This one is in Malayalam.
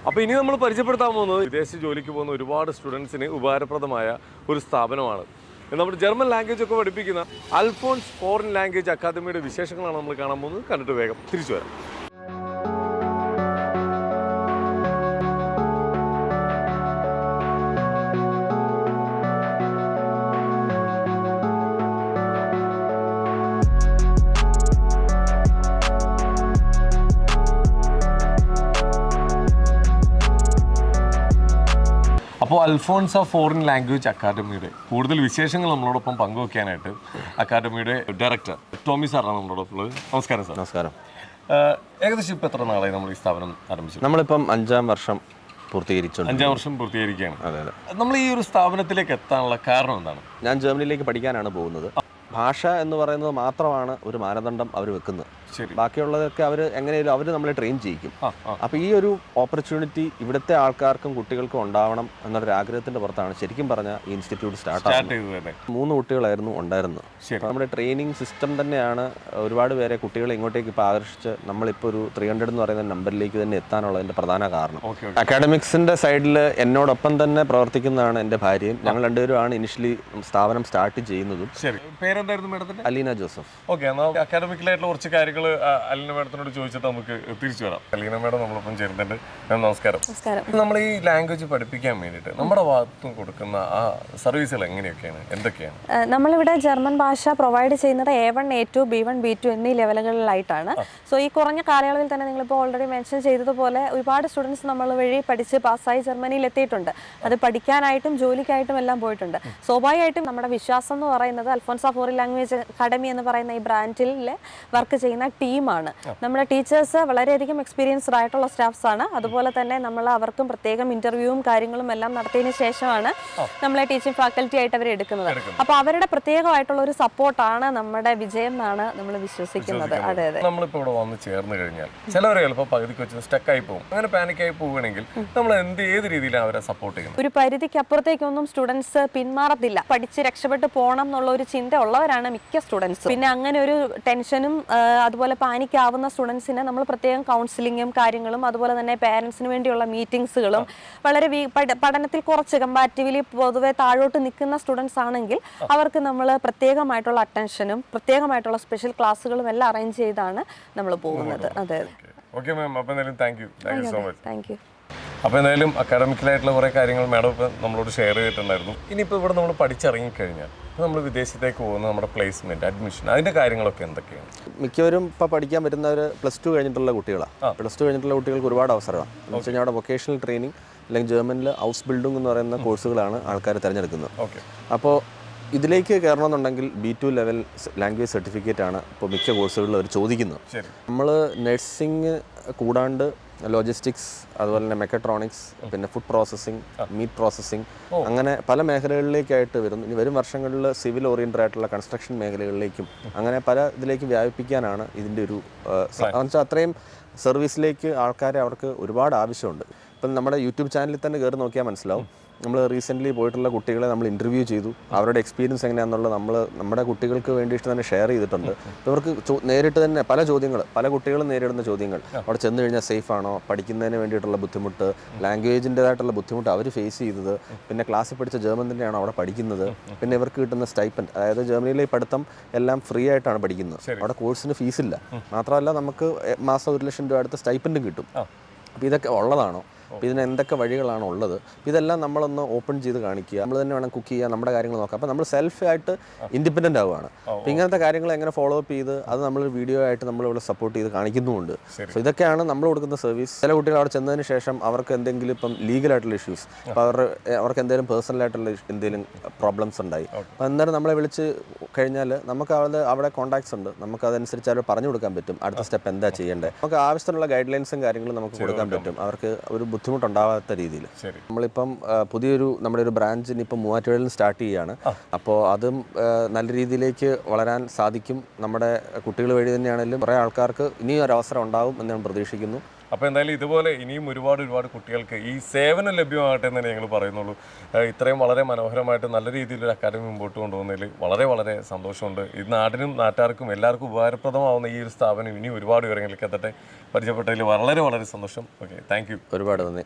അപ്പോൾ ഇനി നമ്മൾ പരിചയപ്പെടുത്താൻ പോകുന്നത് വിദേശ ജോലിക്ക് പോകുന്ന ഒരുപാട് സ്റ്റുഡൻസിന് ഉപകാരപ്രദമായ ഒരു സ്ഥാപനമാണ്. നമ്മുടെ ജർമ്മൻ ലാംഗ്വേജ് ഒക്കെ പഠിപ്പിക്കുന്ന അൽഫോൺസ് ഫോറിൻ ലാംഗ്വേജ് അക്കാദമിയുടെ വിശേഷങ്ങളാണ് നമ്മൾ കാണാൻ പോകുന്നത്. കണ്ടിട്ട് വേഗം തിരിച്ചു വരാം. അപ്പോൾ അൽഫോൺസ ഫോറിൻ ലാംഗ്വേജ് അക്കാദമിയുടെ കൂടുതൽ വിശേഷങ്ങൾ നമ്മളോടൊപ്പം പങ്കുവയ്ക്കാനായിട്ട് അക്കാദമിയുടെ ഡയറക്ടർ ടോമി സാറാണ് നമ്മളോടൊപ്പം ഉള്ളത്. നമസ്കാരം സാർ. നമസ്കാരം. ഏകദേശം ഇപ്പോൾ എത്ര നാളായി നമ്മൾ ഈ സ്ഥാപനം ആരംഭിച്ചു? നമ്മളിപ്പം 5ാം വർഷം പൂർത്തീകരിച്ചു. 5ാം വർഷം പൂർത്തീകരിക്കുകയാണ്. അതെ അതെ. നമ്മൾ ഈ ഒരു സ്ഥാപനത്തിലേക്ക് എത്താനുള്ള കാരണം എന്താണ്? ഞാൻ ജർമ്മനിയിലേക്ക് പഠിക്കാനാണ് പോകുന്നത്. ഭാഷ എന്ന് പറയുന്നത് മാത്രമാണ് ഒരു മാനദണ്ഡം അവർ വെക്കുന്നത്. ബാക്കിയുള്ളതൊക്കെ അവർ എങ്ങനെയാലും അവർ നമ്മളെ ട്രെയിൻ ചെയ്യിക്കും. അപ്പോൾ ഈ ഒരു ഓപ്പർച്യൂണിറ്റി ഇവിടുത്തെ ആൾക്കാർക്കും കുട്ടികൾക്കും ഉണ്ടാവണം എന്നൊരു ആഗ്രഹത്തിന്റെ പുറത്താണ് ശരിക്കും പറഞ്ഞാൽ ഈ ഇൻസ്റ്റിറ്റ്യൂട്ട് സ്റ്റാർട്ട് ചെയ്തത്. 3 കുട്ടികളായിരുന്നു ഉണ്ടായിരുന്നത്. നമ്മുടെ ട്രെയിനിങ് സിസ്റ്റം തന്നെയാണ് ഒരുപാട് പേരെ കുട്ടികളെ ഇങ്ങോട്ടേക്ക് ഇപ്പോൾ ആകർഷിച്ച് നമ്മളിപ്പോൾ ഒരു 300 എന്ന് പറയുന്ന നമ്പറിലേക്ക് തന്നെ എത്താനുള്ളതിന്റെ പ്രധാന കാരണം. അക്കാഡമിക്സിന്റെ സൈഡിൽ എന്നോടൊപ്പം തന്നെ പ്രവർത്തിക്കുന്നതാണ് എൻ്റെ ഭാര്യയും. ഞങ്ങൾ രണ്ടുപേരുമാണ് ഇനിഷ്യലി സ്ഥാപനം സ്റ്റാർട്ട് ചെയ്യുന്നതും. അലീന ജോസഫ്. ഓക്കെ, അക്കാഡമിക്കലായിട്ടുള്ള കുറച്ച് കാര്യങ്ങൾ അലീന മാഡത്തിനോട് ചോദിച്ചിട്ട് നമുക്ക് തിരിച്ചു വരാം. അലീന മാഡം നമ്മളൊപ്പം ചേരുന്നുണ്ട്. നമസ്കാരം. നമ്മൾ ഈ ലാംഗ്വേജ് പഠിപ്പിക്കാൻ വേണ്ടിയിട്ട് നമ്മുടെ ഭാഗത്തും കൊടുക്കുന്ന ആ സർവീസുകൾ എങ്ങനെയൊക്കെയാണ്, എന്തൊക്കെയാണ്? നമ്മളിവിടെ ജർമ്മൻ ഭാഷ പ്രൊവൈഡ് ചെയ്യുന്നത് A1, A2, B1, B2 എന്നീ ലെവലുകളിലായിട്ടാണ്. സോ ഈ കുറഞ്ഞ കാലയളവിൽ തന്നെ നിങ്ങളിപ്പോൾ ഓൾറെഡി മെൻഷൻ ചെയ്തതുപോലെ ഒരുപാട് സ്റ്റുഡൻസ് നമ്മൾ വഴി പഠിച്ച് പാസ്സായി ജർമ്മനിയിൽ എത്തിയിട്ടുണ്ട്. അത് പഠിക്കാനായിട്ടും ജോലിക്കായിട്ടും എല്ലാം പോയിട്ടുണ്ട്. സ്വാഭാവികമായിട്ടും നമ്മുടെ വിശ്വാസം എന്ന് പറയുന്നത് അൽഫോൺസ ഫോറിൻ ലാംഗ്വേജ് അക്കാഡമി എന്ന് പറയുന്ന ഈ ബ്രാൻഡിൽ വർക്ക് ചെയ്യുന്ന ടീമാണ്. നമ്മുടെ ടീച്ചേഴ്സ് വളരെയധികം എക്സ്പീരിയൻസ്ഡ് ആയിട്ടുള്ള സ്റ്റാഫ്സ് ആണ്. അതുപോലെ തന്നെ നമ്മൾ അവർക്കും പ്രത്യേകം ഇന്റർവ്യൂവും കാര്യങ്ങളും എല്ലാം നടത്തിയതിനു ശേഷമാണ് നമ്മളെ ടീച്ചിങ് ഫാക്കൽറ്റി ആയിട്ട് അവർ എടുക്കുന്നത്. അപ്പോൾ അവരുടെ പ്രത്യേകമായിട്ടുള്ള ഒരു സപ്പോർട്ടാണ് നമ്മുടെ വിജയം എന്നാണ് നമ്മൾ വിശ്വസിക്കുന്നത്. അതെ അതെ. നമ്മളിപ്പോൾ ഇവിടെ വന്ന് ചേർന്ന് കഴിഞ്ഞാൽ ചിലവരെ ചിലപ്പോൾ പകുതിക്ക് വെച്ച് സ്റ്റക്കായി പോകും. അങ്ങനെ പാനിക്കായി പോവുകയാണെങ്കിൽ നമ്മൾ ഏത് രീതിയിലാണ് അവരെ സപ്പോർട്ട് ചെയ്യുന്നത്? ഒരു പരിധിക്ക് അപ്പുറത്തേക്കൊന്നും സ്റ്റുഡൻസ് പിന്മാറത്തില്ല. പഠിച്ച് രക്ഷപ്പെട്ട് പോകണം എന്നുള്ള ഒരു ചിന്ത ഉള്ളവരാണ് മിക്ക സ്റ്റുഡൻസ്. പിന്നെ അങ്ങനെ ഒരു ടെൻഷനും അതുപോലെ പാനിക്കാവുന്ന സ്റ്റുഡൻസിന് നമ്മൾ പ്രത്യേകം കൗൺസിലിങ്ങും കാര്യങ്ങളും അതുപോലെ തന്നെ പേരൻസിന് വേണ്ടിയുള്ള മീറ്റിംഗ്സുകളും വളരെ പഠനത്തിൽ കുറച്ച് കമ്പാരിറ്റീവ്ലി പൊതുവെ താഴോട്ട് നിൽക്കുന്ന സ്റ്റുഡൻസ് ആണെങ്കിൽ അവർക്ക് നമ്മൾ പ്രത്യേകമായിട്ടുള്ള അറ്റൻഷനും പ്രത്യേകമായിട്ടുള്ള സ്പെഷ്യൽ ക്ലാസ്സുകളും എല്ലാം അറേഞ്ച് ചെയ്താണ് നമ്മൾ പോകുന്നത്. അതെ. ഓക്കെ മാം, അപ്പോൾ എന്തായാലും thank you so much. Thank you. അപ്പോൾ എന്തായാലും അക്കാഡമിക്കലായിട്ടുള്ള കുറേ കാര്യങ്ങൾ മാഡം ഇപ്പം നമ്മളോട് ഷെയർ ചെയ്തിട്ടുണ്ടായിരുന്നു. ഇനിയിപ്പോൾ ഇവിടെ നമ്മൾ പഠിച്ചിറങ്ങിക്കഴിഞ്ഞാൽ നമ്മൾ വിദേശത്തേക്ക് പോകുന്ന നമ്മുടെ പ്ലേസ്മെൻറ്റ്, അഡ്മിഷൻ, അതിൻ്റെ കാര്യങ്ങളൊക്കെ എന്തൊക്കെയാണ്? മിക്കവരും ഇപ്പോൾ പഠിക്കാൻ വരുന്നവർ +2 കഴിഞ്ഞിട്ടുള്ള കുട്ടികളാണ്. +2 കഴിഞ്ഞിട്ടുള്ള കുട്ടികൾക്ക് ഒരുപാട് അവസരമാണ്. എന്ന് വെച്ച് കഴിഞ്ഞാൽ അവിടെ വൊക്കേഷണൽ ട്രെയിനിങ് അല്ലെങ്കിൽ ജർമ്മനിൽ ഹൗസ് ബിൽഡിംഗ് എന്ന് പറയുന്ന കോഴ്സുകളാണ് ആൾക്കാർ തിരഞ്ഞെടുക്കുന്നത്. അപ്പോൾ ഇതിലേക്ക് കയറണമെന്നുണ്ടെങ്കിൽ B2 ലെവൽ ലാംഗ്വേജ് സർട്ടിഫിക്കറ്റ് ആണ് ഇപ്പോൾ മിക്ക കോഴ്സുകളിൽ അവർ ചോദിക്കുന്നത്. നമ്മൾ നഴ്സിംഗ് കൂടാണ്ട് ലോജിസ്റ്റിക്സ്, അതുപോലെ തന്നെ മെക്കട്രോണിക്സ്, പിന്നെ ഫുഡ് പ്രോസസ്സിംഗ്, മീറ്റ് പ്രോസസ്സിംഗ്, അങ്ങനെ പല മേഖലകളിലേക്കായിട്ട് വരുന്നു. ഇനി വരും വർഷങ്ങളിൽ സിവിൽ ഓറിയൻറ്റഡ് ആയിട്ടുള്ള കൺസ്ട്രക്ഷൻ മേഖലകളിലേക്കും അങ്ങനെ പല ഇതിലേക്ക് വ്യാപിപ്പിക്കാനാണ് ഇതിൻ്റെ ഒരു അത്രയും സർവീസിലേക്ക് ആൾക്കാരെ അവർക്ക് ഒരുപാട് ആവശ്യമുണ്ട്. ഇപ്പം നമ്മുടെ യൂട്യൂബ് ചാനലിൽ തന്നെ കയറി നോക്കിയാൽ മനസ്സിലാവും. നമ്മൾ റീസെൻ്റ്ലി പോയിട്ടുള്ള കുട്ടികളെ നമ്മൾ ഇൻ്റർവ്യൂ ചെയ്തു. അവരുടെ എക്സ്പീരിയൻസ് എങ്ങനെയാണെന്നുള്ളത് നമ്മൾ നമ്മുടെ കുട്ടികൾക്ക് വേണ്ടിയിട്ട് തന്നെ ഷെയർ ചെയ്തിട്ടുണ്ട്. ഇവർക്ക് നേരിട്ട് തന്നെ പല കുട്ടികളും നേരിടുന്ന ചോദ്യങ്ങൾ, അവിടെ ചെന്ന് കഴിഞ്ഞാൽ സേഫ് ആണോ, പഠിക്കുന്നതിന് വേണ്ടിയിട്ടുള്ള ബുദ്ധിമുട്ട്, ലാംഗ്വേജിൻ്റെതായിട്ടുള്ള ബുദ്ധിമുട്ട് അവർ ഫേസ് ചെയ്തത്, പിന്നെ ക്ലാസ്സിൽ പഠിച്ച ജർമ്മൻ തന്നെയാണോ അവിടെ പഠിക്കുന്നത്, പിന്നെ ഇവർക്ക് കിട്ടുന്ന സ്റ്റൈപ്പൻഡ്, അതായത് ജർമ്മനിയിലെ പഠിത്തം എല്ലാം ഫ്രീ ആയിട്ടാണ് പഠിക്കുന്നത്. അവിടെ കോഴ്സിന് ഫീസില്ല. മാത്രമല്ല നമുക്ക് മാസം 1 ലക്ഷം രൂപ അടുത്ത സ്റ്റൈപ്പൻഡും കിട്ടും. അപ്പോൾ ഇതൊക്കെ ഉള്ളതാണോ? അപ്പോൾ ഇതിന് എന്തൊക്കെ വഴികളാണ് ഉള്ളത്? ഇതെല്ലാം നമ്മളൊന്ന് ഓപ്പൺ ചെയ്ത് കാണിക്കുക. നമ്മൾ തന്നെ വേണം കുക്ക് ചെയ്യുക, നമ്മുടെ കാര്യങ്ങൾ നോക്കാം. അപ്പോൾ നമ്മൾ സെൽഫായിട്ട് ഇൻഡിപെൻഡൻ്റ് ആവുകയാണ്. അപ്പോൾ ഇങ്ങനത്തെ കാര്യങ്ങൾ എങ്ങനെ ഫോളോ അപ്പ് ചെയ്ത് അത് നമ്മൾ വീഡിയോ ആയിട്ട് നമ്മളിവിടെ സപ്പോർട്ട് ചെയ്ത് കാണിക്കുന്നുമുണ്ട്. സോ ഇതൊക്കെയാണ് നമ്മൾ കൊടുക്കുന്ന സർവീസ്. ചില കുട്ടികൾ അവിടെ ചെന്നതിന് ശേഷം അവർക്ക് എന്തെങ്കിലും ഇപ്പം ലീഗലായിട്ടുള്ള ഇഷ്യൂസ്, അപ്പോൾ അവർക്ക് എന്തെങ്കിലും പേഴ്സണലായിട്ടുള്ള എന്തെങ്കിലും പ്രോബ്ലംസ് ഉണ്ടായി, അപ്പോൾ അന്നേരം നമ്മളെ വിളിച്ച് കഴിഞ്ഞാൽ നമുക്ക് അവിടെ കോൺടാക്ട്സ് ഉണ്ട്. നമുക്ക് അതനുസരിച്ച് അവർ പറഞ്ഞു കൊടുക്കാൻ പറ്റും അടുത്ത സ്റ്റെപ്പ് എന്താ ചെയ്യേണ്ടത്. നമുക്ക് ആവശ്യത്തിനുള്ള ഗൈഡ് ലൈൻസും കാര്യങ്ങളും നമുക്ക് കൊടുക്കാൻ പറ്റും. അവർക്ക് ഒരു ബുദ്ധിമുട്ടുണ്ടാവാത്ത രീതിയിൽ. നമ്മളിപ്പം നമ്മുടെ ഒരു ബ്രാഞ്ചിന് ഇപ്പം മൂവാറ്റുപുഴയിൽ സ്റ്റാർട്ട് ചെയ്യുകയാണ്. അപ്പോൾ അതും നല്ല രീതിയിലേക്ക് വളരാൻ സാധിക്കും. നമ്മുടെ കുട്ടികൾ വഴി തന്നെയാണെങ്കിലും കുറേ ആൾക്കാർക്ക് ഇനിയും ഒരു അവസരം ഉണ്ടാവും എന്ന് ഞാൻ പ്രതീക്ഷിക്കുന്നു. അപ്പോൾ എന്തായാലും ഇതുപോലെ ഇനിയും ഒരുപാട് കുട്ടികൾക്ക് ഈ സേവനം ലഭ്യമാകട്ടെ എന്ന് തന്നെ ഞങ്ങൾ പറയുന്നുള്ളൂ. ഇത്രയും വളരെ മനോഹരമായിട്ട് നല്ല രീതിയിലൊരു അക്കാദമി മുമ്പോട്ട് കൊണ്ടുപോകുന്നതിൽ വളരെ സന്തോഷമുണ്ട്. ഇത് നാടിനും നാട്ടുകാർക്കും എല്ലാവർക്കും ഉപകാരപ്രദമാവുന്ന ഈ ഒരു സ്ഥാപനം ഇനി ഒരുപാട് വിവരങ്ങളിലേക്ക് എത്തട്ടെ. പരിചയപ്പെട്ടതിൽ വളരെ സന്തോഷം. Okay, thank you. ഒരുപാട് നന്ദി.